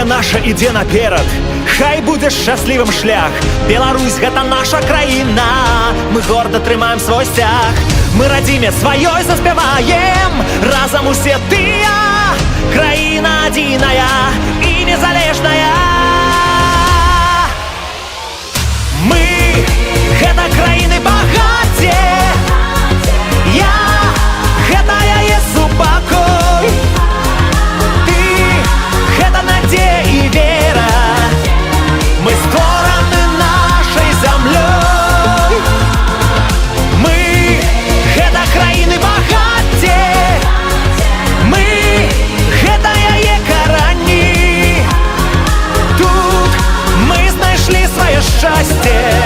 наша ідзе наперад, хай будзе шчаслівым шлях. Беларусь гэта наша краіна, мы горда трымаем свой сцяг. Мы радзіме сваёй заспяваем, разам усе тыя. Краіна адзіная і незалежная. Мы гэта краіны багацце, я гэта яе супакой. Ты гэта надзея і вера, мы створаны нашай зямлёй. Мы гэта краіны багацце, мы гэта яе карані. Тут мы знайшлі сваё шчасце.